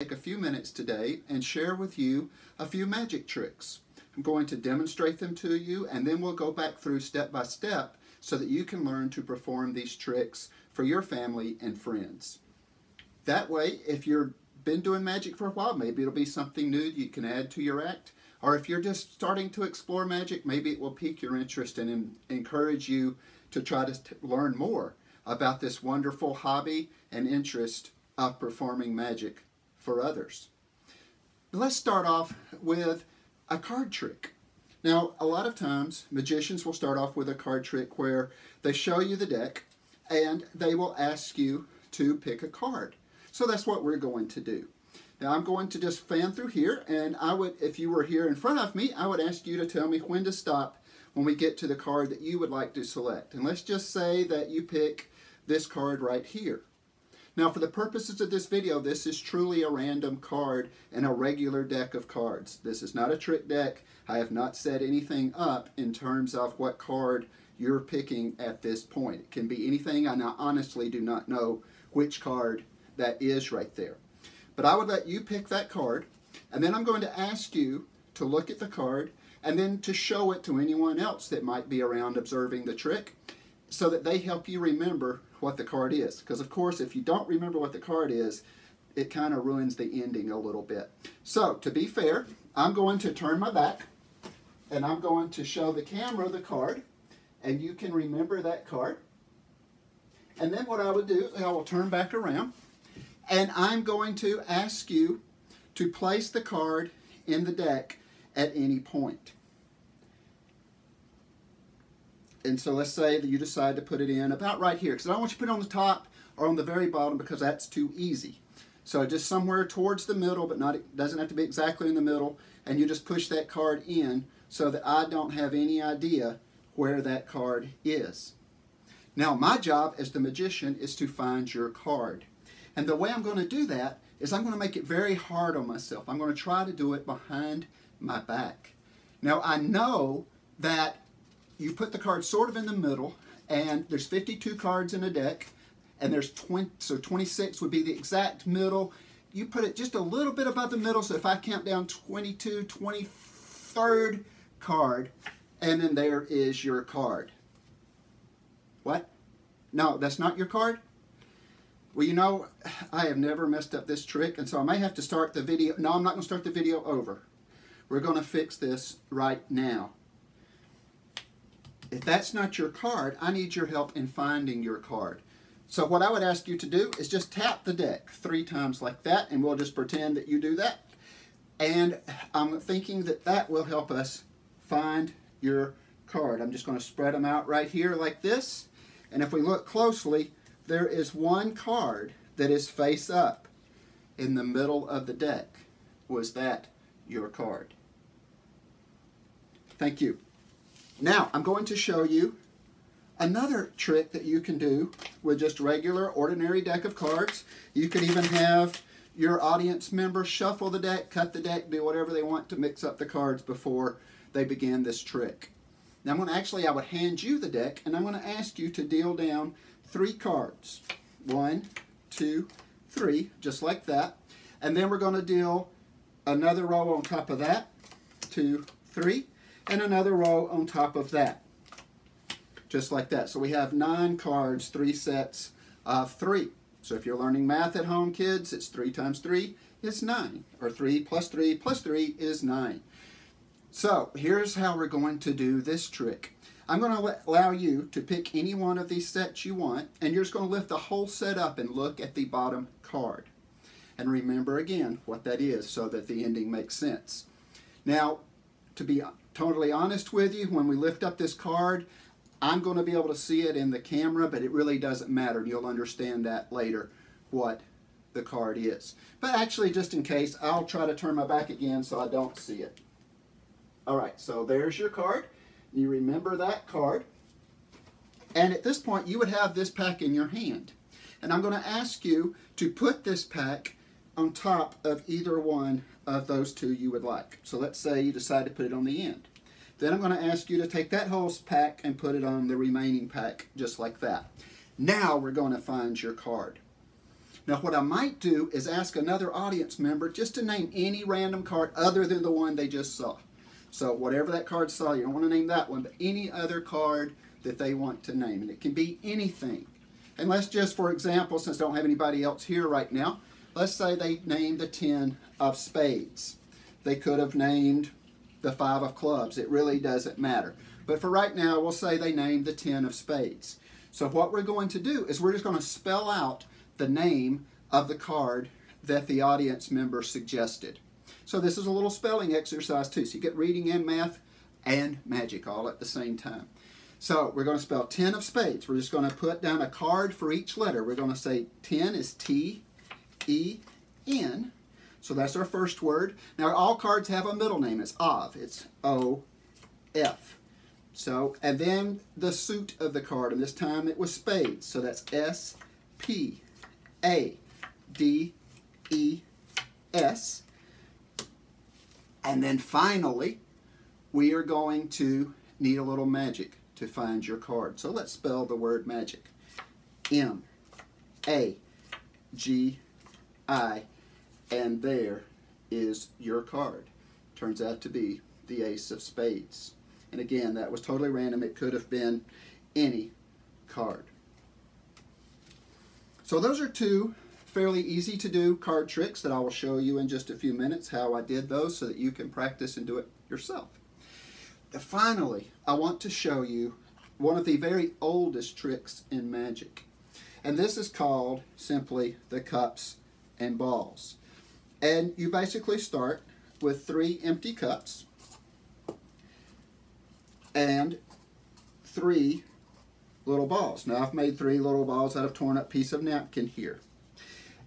take a few minutes today and share with you a few magic tricks. I'm going to demonstrate them to you, and then we'll go back through step by step so that you can learn to perform these tricks for your family and friends. That way, if you've been doing magic for a while, maybe it'll be something new you can add to your act. Or if you're just starting to explore magic, maybe it will pique your interest and encourage you to try to learn more about this wonderful hobby and interest of performing magic for others. Let's start off with a card trick. Now, a lot of times magicians will start off with a card trick where they show you the deck and they will ask you to pick a card. So that's what we're going to do. Now I'm going to just fan through here, and if you were here in front of me, I would ask you to tell me when to stop when we get to the card that you would like to select. And let's just say that you pick this card right here. Now, for the purposes of this video, this is truly a random card in a regular deck of cards. This is not a trick deck. I have not set anything up in terms of what card you're picking at this point. It can be anything, and I honestly do not know which card that is right there. But I would let you pick that card, and then I'm going to ask you to look at the card and then to show it to anyone else that might be around observing the trick so that they help you remember what the card is. Because of course, if you don't remember what the card is, it kind of ruins the ending a little bit. So, to be fair, I'm going to turn my back and I'm going to show the camera the card, and you can remember that card. And then what I would do is I will turn back around, and I'm going to ask you to place the card in the deck at any point. And so let's say that you decide to put it in about right here, because I don't want you to put it on the top or on the very bottom because that's too easy. So just somewhere towards the middle, but it doesn't have to be exactly in the middle, and you just push that card in so that I don't have any idea where that card is. Now my job as the magician is to find your card. And the way I'm going to do that is I'm going to make it very hard on myself. I'm going to try to do it behind my back. Now I know that you put the card sort of in the middle, and there's 52 cards in a deck, and there's 20, so 26 would be the exact middle. You put it just a little bit above the middle, so if I count down 22, 23rd card, and then there is your card. What? No, that's not your card? Well, you know, I have never messed up this trick, and so I may have to start the video. No, I'm not going to start the video over. We're going to fix this right now. If that's not your card, I need your help in finding your card. So what I would ask you to do is just tap the deck 3 times like that, and we'll just pretend that you do that. And I'm thinking that that will help us find your card. I'm just going to spread them out right here like this. And if we look closely, there is one card that is face up in the middle of the deck. Was that your card? Thank you. Now, I'm going to show you another trick that you can do with just regular, ordinary deck of cards. You can even have your audience members shuffle the deck, cut the deck, do whatever they want to mix up the cards before they begin this trick. Now, I would hand you the deck, and I'm going to ask you to deal down 3 cards. 1, 2, 3, just like that. And then we're going to deal another row on top of that, 2, 3, and another row on top of that, just like that. So we have 9 cards, 3 sets of 3. So if you're learning math at home, kids, it's 3 times 3 is 9, or 3 plus 3 plus 3 is 9. So here's how we're going to do this trick. I'm going to allow you to pick any one of these sets you want, and you're just going to lift the whole set up and look at the bottom card. And remember again what that is so that the ending makes sense. Now, to be totally honest with you, when we lift up this card, I'm going to be able to see it in the camera, but it really doesn't matter. You'll understand that later, what the card is. But actually, just in case, I'll try to turn my back again so I don't see it. All right, so there's your card. You remember that card. And at this point, you would have this pack in your hand. And I'm going to ask you to put this pack on top of either one of those 2 you would like. So let's say you decide to put it on the end. Then I'm going to ask you to take that whole pack and put it on the remaining pack, just like that. Now we're going to find your card. Now what I might do is ask another audience member just to name any random card other than the one they just saw. So whatever that card saw, you don't want to name that one, but any other card that they want to name. And it can be anything. And let's just, for example, since I don't have anybody else here right now, let's say they named the 10 of spades. They could have named the 5 of clubs. It really doesn't matter. But for right now, we'll say they named the 10 of spades. So what we're going to do is we're just going to spell out the name of the card that the audience member suggested. So this is a little spelling exercise too. So you get reading and math and magic all at the same time. So we're going to spell 10 of spades. We're just going to put down a card for each letter. We're going to say 10 is T-E-N. So that's our first word. Now all cards have a middle name. It's of. It's O-F. So, and then the suit of the card, and this time it was spades. So that's S-P-A-D-E-S. And then finally, we are going to need a little magic to find your card. So let's spell the word magic. M-A-G-I. And there is your card. Turns out to be the Ace of Spades. And again, that was totally random. It could have been any card. So those are two fairly easy to do card tricks that I will show you in just a few minutes how I did those so that you can practice and do it yourself. Finally, I want to show you one of the very oldest tricks in magic. And this is called simply the cups and balls. And you basically start with 3 empty cups and 3 little balls. Now I've made 3 little balls out of torn up piece of napkin here.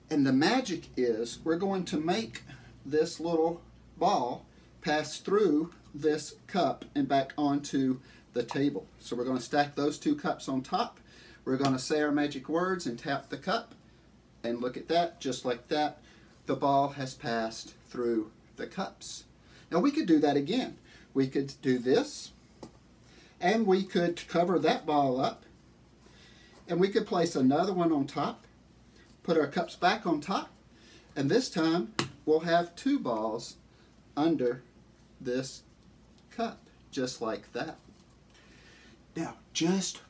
And the magic is we're going to make this little ball pass through this cup and back onto the table. So we're going to stack those 2 cups on top. We're going to say our magic words and tap the cup. And look at that, just like that, the ball has passed through the cups. Now we could do that again. We could do this, and we could cover that ball up, and we could place another one on top, put our cups back on top, and this time we'll have 2 balls under this cup, just like that. Now, just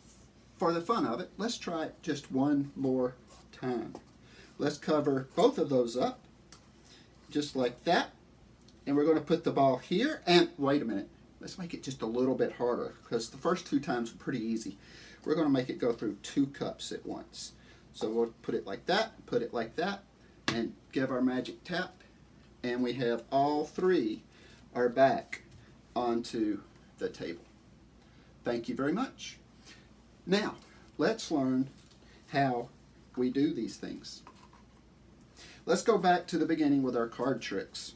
for the fun of it, let's try it just one more time. Let's cover both of those up, just like that. And we're going to put the ball here, and wait a minute, let's make it just a little bit harder, because the first 2 times were pretty easy. We're going to make it go through 2 cups at once. So we'll put it like that, and give our magic tap, and we have all 3 are back onto the table. Thank you very much. Now, let's learn how we do these things. Let's go back to the beginning with our card tricks.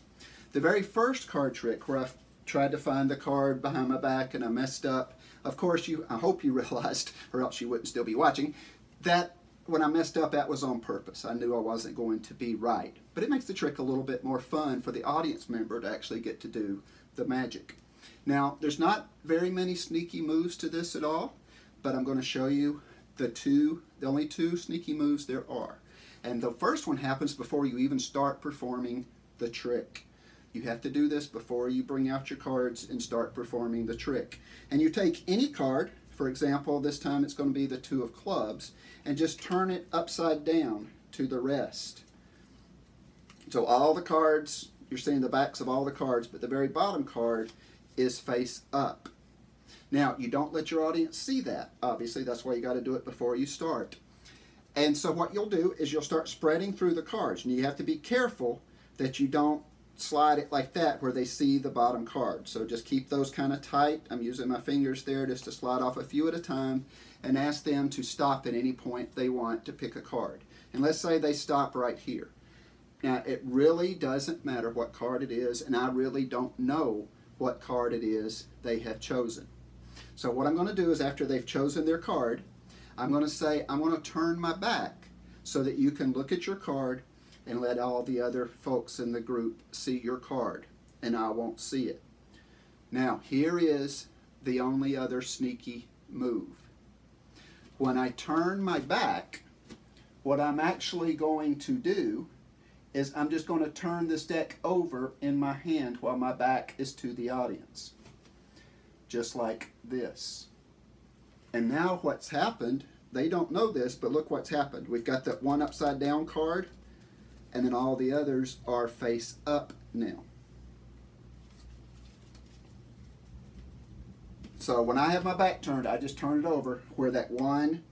The very first card trick where I tried to find the card behind my back and I messed up. Of course, I hope you realized, or else you wouldn't still be watching, that when I messed up, that was on purpose. I knew I wasn't going to be right. But it makes the trick a little bit more fun for the audience member to actually get to do the magic. Now, there's not very many sneaky moves to this at all, but I'm going to show you the only 2 sneaky moves there are. And the first one happens before you even start performing the trick. You have to do this before you bring out your cards and start performing the trick. And you take any card, for example, this time it's going to be the 2 of clubs, and just turn it upside down to the rest. So all the cards, you're seeing the backs of all the cards, but the very bottom card is face up. Now, you don't let your audience see that. Obviously, that's why you got to do it before you start. And so what you'll do is you'll start spreading through the cards. And you have to be careful that you don't slide it like that where they see the bottom card. So just keep those kind of tight. I'm using my fingers there just to slide off a few at a time and ask them to stop at any point they want to pick a card. And let's say they stop right here. Now, it really doesn't matter what card it is, and I really don't know what card it is they have chosen. So what I'm going to do is after they've chosen their card, I'm going to say, I'm going to turn my back so that you can look at your card and let all the other folks in the group see your card, and I won't see it. Now, here is the only other sneaky move. When I turn my back, what I'm actually going to do is I'm just going to turn this deck over in my hand while my back is to the audience. Just like this. And now what's happened, they don't know this, but look what's happened. We've got that one upside down card, and then all the others are face up now. So when I have my back turned, I just turn it over where that one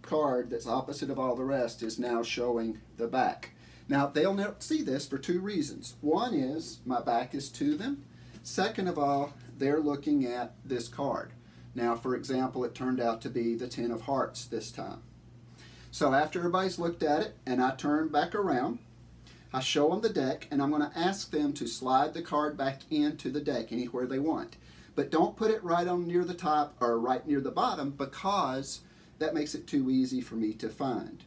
card that's opposite of all the rest is now showing the back. Now they'll never see this for two reasons. One is my back is to them. Second of all, they're looking at this card. Now, for example, it turned out to be the 10 of hearts this time. So after everybody's looked at it and I turn back around, I show them the deck and I'm going to ask them to slide the card back into the deck anywhere they want. But don't put it right on near the top or right near the bottom, because that makes it too easy for me to find.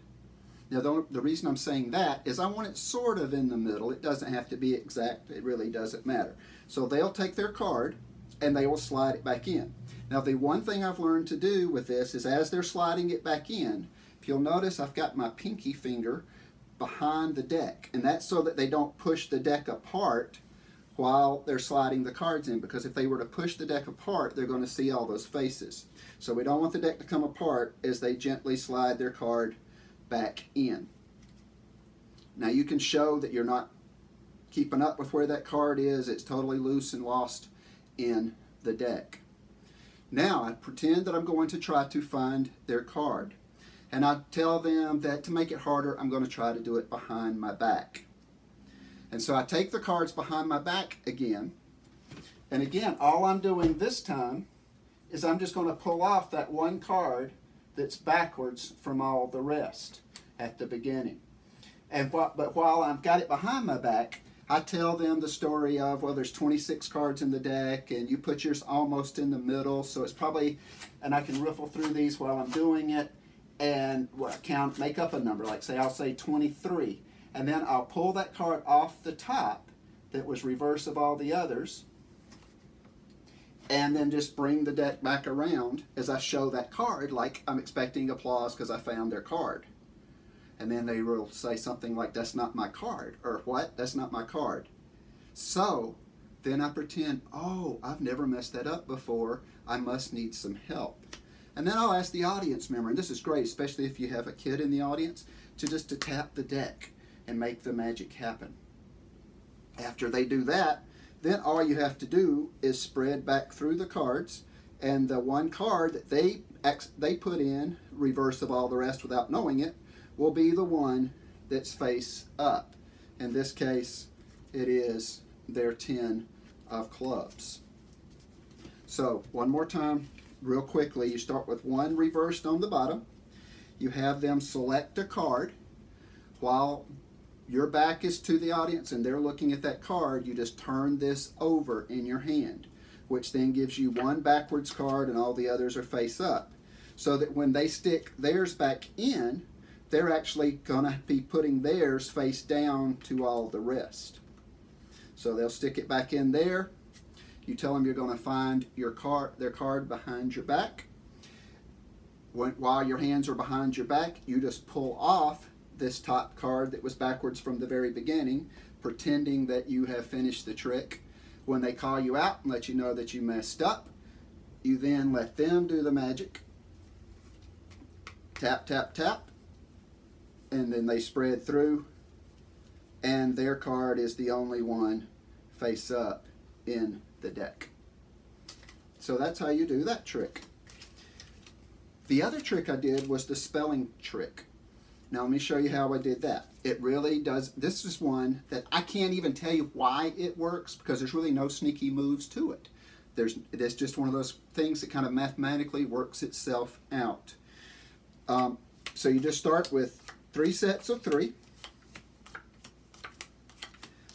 Now the reason I'm saying that is I want it sort of in the middle. It doesn't have to be exact. It really doesn't matter. So they'll take their card and they will slide it back in. Now the one thing I've learned to do with this is as they're sliding it back in, if you'll notice I've got my pinky finger behind the deck, and that's so that they don't push the deck apart while they're sliding the cards in, because if they were to push the deck apart, they're going to see all those faces. So we don't want the deck to come apart as they gently slide their card back in. Now you can show that you're not keeping up with where that card is. It's totally loose and lost in the deck. Now I pretend that I'm going to try to find their card. And I tell them that to make it harder, I'm going to try to do it behind my back. And so I take the cards behind my back again. And again, all I'm doing this time is I'm just going to pull off that one card that's backwards from all the rest at the beginning. But while I've got it behind my back, I tell them the story of, well, there's 26 cards in the deck, and you put yours almost in the middle, so it's probably, and I can riffle through these while I'm doing it, and make up a number, like say I'll say 23. And then I'll pull that card off the top that was reverse of all the others, and then just bring the deck back around as I show that card, like I'm expecting applause because I found their card. And then they will say something like, that's not my card, or what? That's not my card. So then I pretend, oh, I've never messed that up before. I must need some help. And then I'll ask the audience member, and this is great, especially if you have a kid in the audience, to tap the deck and make the magic happen. After they do that, then all you have to do is spread back through the cards, and the one card that they put in, reverse of all the rest without knowing it, will be the one that's face up. In this case, it is their 10 of clubs. So one more time, real quickly, you start with one reversed on the bottom. You have them select a card. While your back is to the audience and they're looking at that card, you just turn this over in your hand, which then gives you one backwards card and all the others are face up. So that when they stick theirs back in, they're actually going to be putting theirs face down to all the rest. So they'll stick it back in there. You tell them you're going to find their card behind your back. While your hands are behind your back, you just pull off this top card that was backwards from the very beginning, pretending that you have finished the trick. When they call you out and let you know that you messed up, you then let them do the magic. Tap, tap, tap. And then they spread through, and their card is the only one face up in the deck. So that's how you do that trick. The other trick I did was the spelling trick. Now let me show you how I did that. It really does, this is one that I can't even tell you why it works, because there's really no sneaky moves to it. It's just one of those things that kind of mathematically works itself out. So you just start with 3 sets of 3,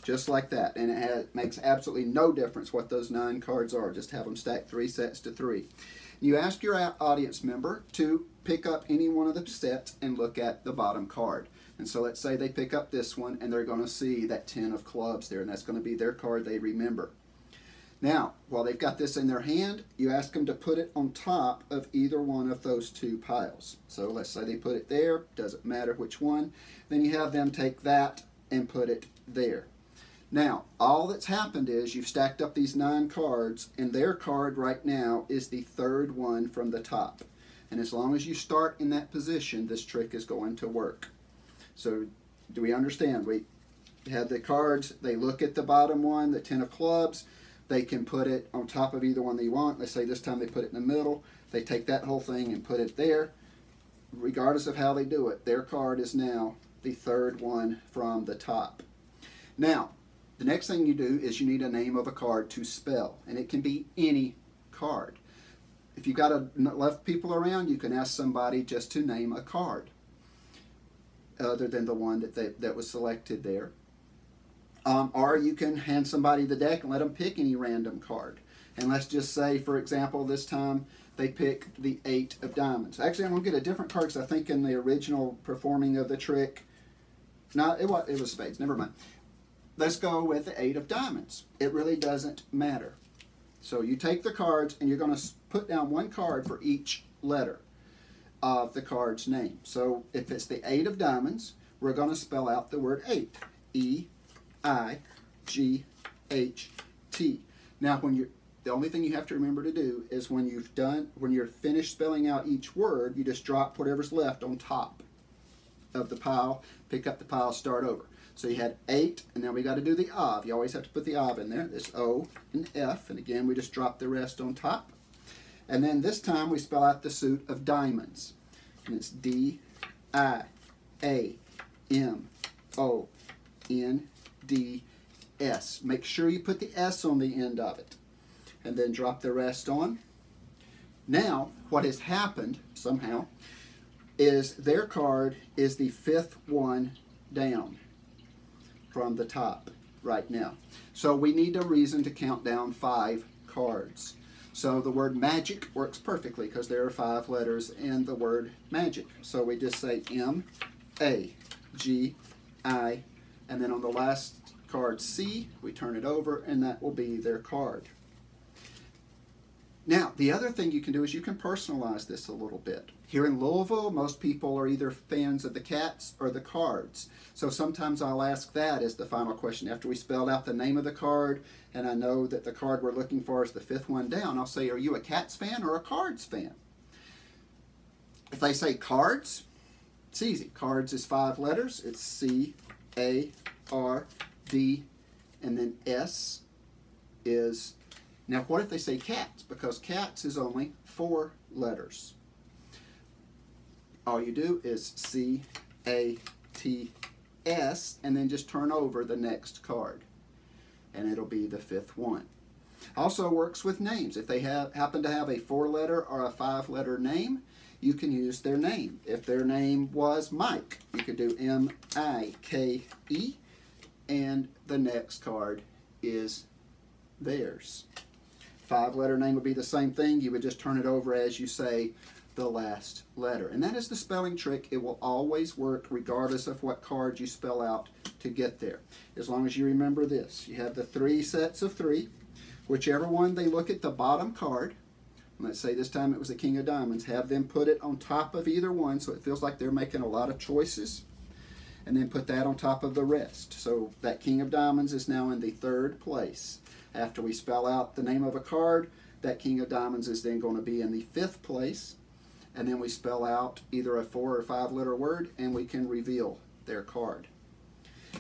just like that, and it makes absolutely no difference what those 9 cards are. Just have them stacked 3 sets to 3. You ask your audience member to pick up any one of the sets and look at the bottom card. And so let's say they pick up this one and they're going to see that 10 of clubs there, and that's going to be their card they remember. Now, while they've got this in their hand, you ask them to put it on top of either one of those two piles. So let's say they put it there, doesn't matter which one. Then you have them take that and put it there. Now, all that's happened is you've stacked up these 9 cards, and their card right now is the third one from the top. And as long as you start in that position, this trick is going to work. So, do we understand? We have the cards, they look at the bottom one, the 10 of clubs, they can put it on top of either one they want. Let's say this time they put it in the middle. They take that whole thing and put it there. Regardless of how they do it, their card is now the third one from the top. Now, the next thing you do is you need a name of a card to spell, and it can be any card. If you've got enough people around, you can ask somebody just to name a card other than the one that was selected there. Or you can hand somebody the deck and let them pick any random card. And let's just say, for example, this time they pick the 8 of diamonds. Actually, I'm going to get a different card because I think in the original performing of the trick, no, it was spades, never mind. Let's go with the 8 of diamonds. It really doesn't matter. So you take the cards and you're going to put down one card for each letter of the card's name. So if it's the 8 of diamonds, we're going to spell out the word 8. E-I-G-H-T. Now, the only thing you have to remember to do is when you're finished spelling out each word, you just drop whatever's left on top of the pile, pick up the pile, start over. So you had 8, and now we got to do the of. You always have to put the of in there. This O and F, and again we just drop the rest on top. And then this time we spell out the suit of diamonds, and it's D-I-A-M-O-N-D-S. Make sure you put the S on the end of it, and then drop the rest on. Now, what has happened somehow is their card is the 5th one down from the top right now. So we need a reason to count down 5 cards. So the word magic works perfectly because there are 5 letters in the word magic. So we just say M-A-G-I, and then on the last card C, we turn it over, and that will be their card. Now, the other thing you can do is you can personalize this a little bit. Here in Louisville, most people are either fans of the cats or the cards. So sometimes I'll ask that as the final question. After we spelled out the name of the card, and I know that the card we're looking for is the 5th one down, I'll say, are you a cats fan or a cards fan? If they say cards, it's easy. Cards is 5 letters. It's C-A-R-D, and then S is... Now, what if they say cats? Because cats is only 4 letters. All you do is C-A-T-S, and then just turn over the next card, and it'll be the 5th one. Also works with names. If they happen to have a 4-letter or a 5-letter name, you can use their name. If their name was Mike, you could do M-I-K-E, and the next card is theirs. 5-letter name would be the same thing. You would just turn it over as you say the last letter. And that is the spelling trick. It will always work regardless of what card you spell out to get there. As long as you remember this. You have the 3 sets of 3. Whichever one they look at the bottom card, let's say this time it was the King of Diamonds, have them put it on top of either one so it feels like they're making a lot of choices. And then put that on top of the rest. So that King of Diamonds is now in the 3rd place. After we spell out the name of a card, that King of Diamonds is then going to be in the 5th place. And then we spell out either a 4 or 5-letter word, and we can reveal their card.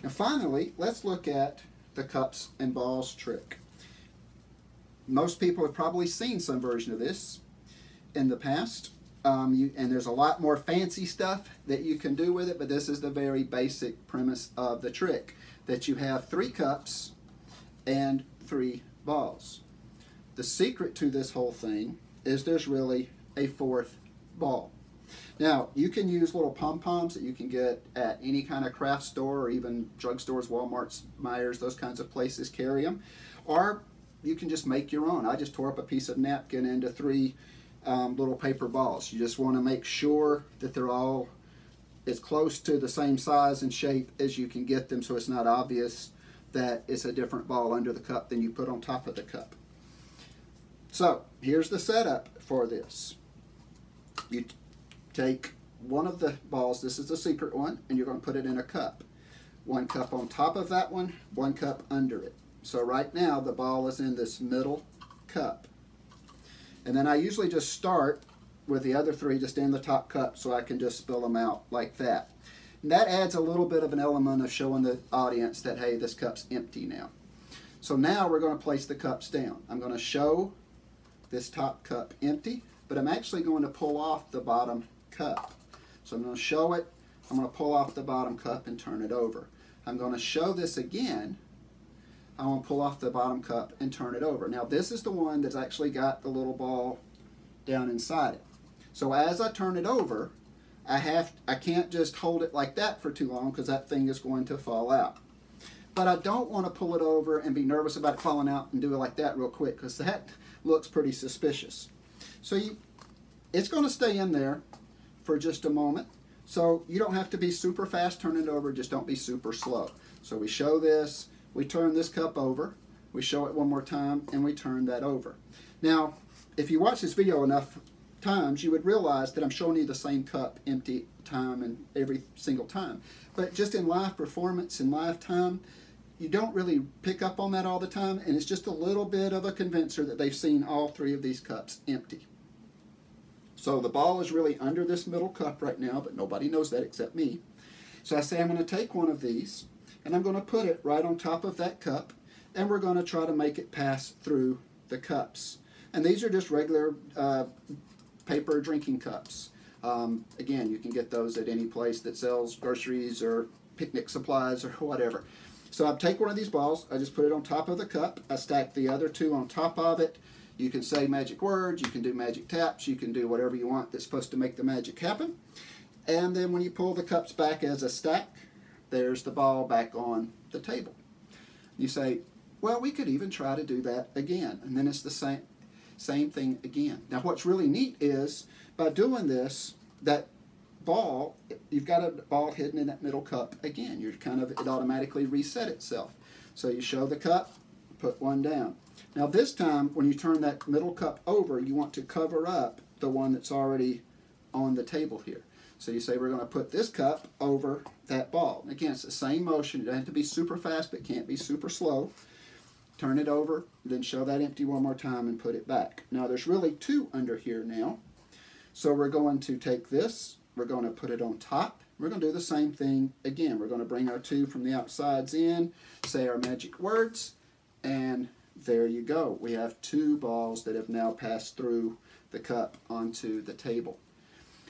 And finally, let's look at the cups and balls trick. Most people have probably seen some version of this in the past. And there's a lot more fancy stuff that you can do with it, but this is the very basic premise of the trick, that you have 3 cups and 3 balls. The secret to this whole thing is there's really a 4th ball. Now, you can use little pom-poms that you can get at any kind of craft store or even drugstores, Walmart's, Myers, those kinds of places carry them. Or you can just make your own. I just tore up a piece of napkin into 3 little paper balls. You just want to make sure that they're all as close to the same size and shape as you can get them so it's not obvious that it's a different ball under the cup than you put on top of the cup. So here's the setup for this. You take one of the balls, this is the secret one, and you're going to put it in a cup. One cup on top of that one cup under it. So right now the ball is in this middle cup. And then I usually just start with the other three just in the top cup so I can just spill them out like that. And that adds a little bit of an element of showing the audience that, hey, this cup's empty now. So now we're going to place the cups down. I'm going to show this top cup empty, but I'm actually going to pull off the bottom cup. So I'm going to show it, I'm going to pull off the bottom cup and turn it over. I'm going to show this again, I'm going to pull off the bottom cup and turn it over. Now this is the one that's actually got the little ball down inside it. So as I turn it over, I can't just hold it like that for too long because that thing is going to fall out. But I don't want to pull it over and be nervous about it falling out and do it like that real quick because that looks pretty suspicious. So it's going to stay in there for just a moment. So you don't have to be super fast turning it over, just don't be super slow. So we show this, we turn this cup over, we show it one more time, and we turn that over. Now, if you watch this video enough times, you would realize that I'm showing you the same cup empty time and every single time. But just in live performance, in live time, you don't really pick up on that all the time, and it's just a little bit of a convincer that they've seen all three of these cups empty. So the ball is really under this middle cup right now, but nobody knows that except me. So I say I'm going to take one of these, and I'm going to put it right on top of that cup, and we're going to try to make it pass through the cups. And these are just regular paper drinking cups. Again, you can get those at any place that sells groceries or picnic supplies or whatever. So I take one of these balls, I just put it on top of the cup, I stack the other two on top of it. You can say magic words, you can do magic taps, you can do whatever you want that's supposed to make the magic happen. And then when you pull the cups back as a stack, there's the ball back on the table. You say, well, we could even try to do that again. And then it's the same thing again. Now what's really neat is, by doing this, that ball, you've got a ball hidden in that middle cup again. It automatically reset itself. So you show the cup, put one down. Now this time, when you turn that middle cup over, you want to cover up the one that's already on the table here. So you say we're going to put this cup over that ball. Again, it's the same motion. It doesn't have to be super fast, but can't be super slow. Turn it over, then show that empty one more time and put it back. Now there's really two under here now. So we're going to take this, we're going to put it on top. We're going to do the same thing again. We're going to bring our two from the outsides in, say our magic words, and there you go. We have two balls that have now passed through the cup onto the table.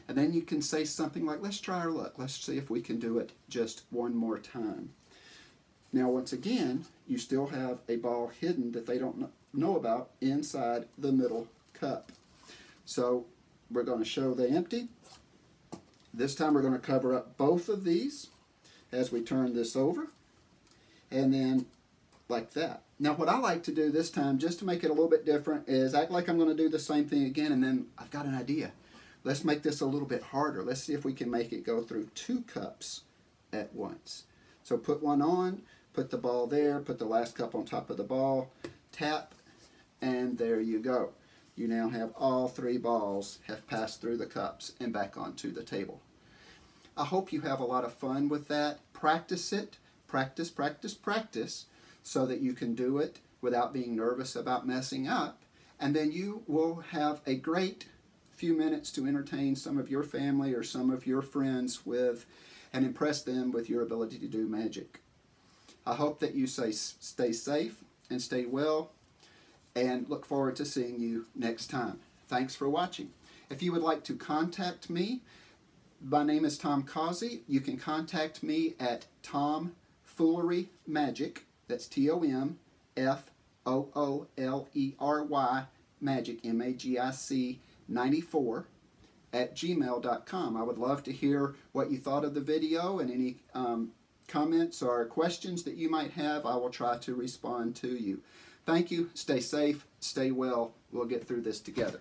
And then you can say something like, let's try our luck. Let's see if we can do it just one more time. Now once again, you still have a ball hidden that they don't know about inside the middle cup. So we're going to show the empty. This time we're going to cover up both of these as we turn this over. And then like that. Now what I like to do this time, just to make it a little bit different, is act like I'm going to do the same thing again, and then I've got an idea. Let's make this a little bit harder. Let's see if we can make it go through two cups at once. So put one on, put the ball there, put the last cup on top of the ball, tap, and there you go. You now have all three balls have passed through the cups and back onto the table. I hope you have a lot of fun with that. Practice it. Practice, practice, practice, so that you can do it without being nervous about messing up. And then you will have a great few minutes to entertain some of your family or some of your friends with and impress them with your ability to do magic. I hope that you stay safe and stay well, and look forward to seeing you next time. Thanks for watching. If you would like to contact me, my name is Tom Causey. You can contact me at Tomfoolery Magic. That's TOMFOOLERY Magic, MAGIC 94 at gmail.com. I would love to hear what you thought of the video and any comments or questions that you might have. I will try to respond to you. Thank you. Stay safe. Stay well. We'll get through this together.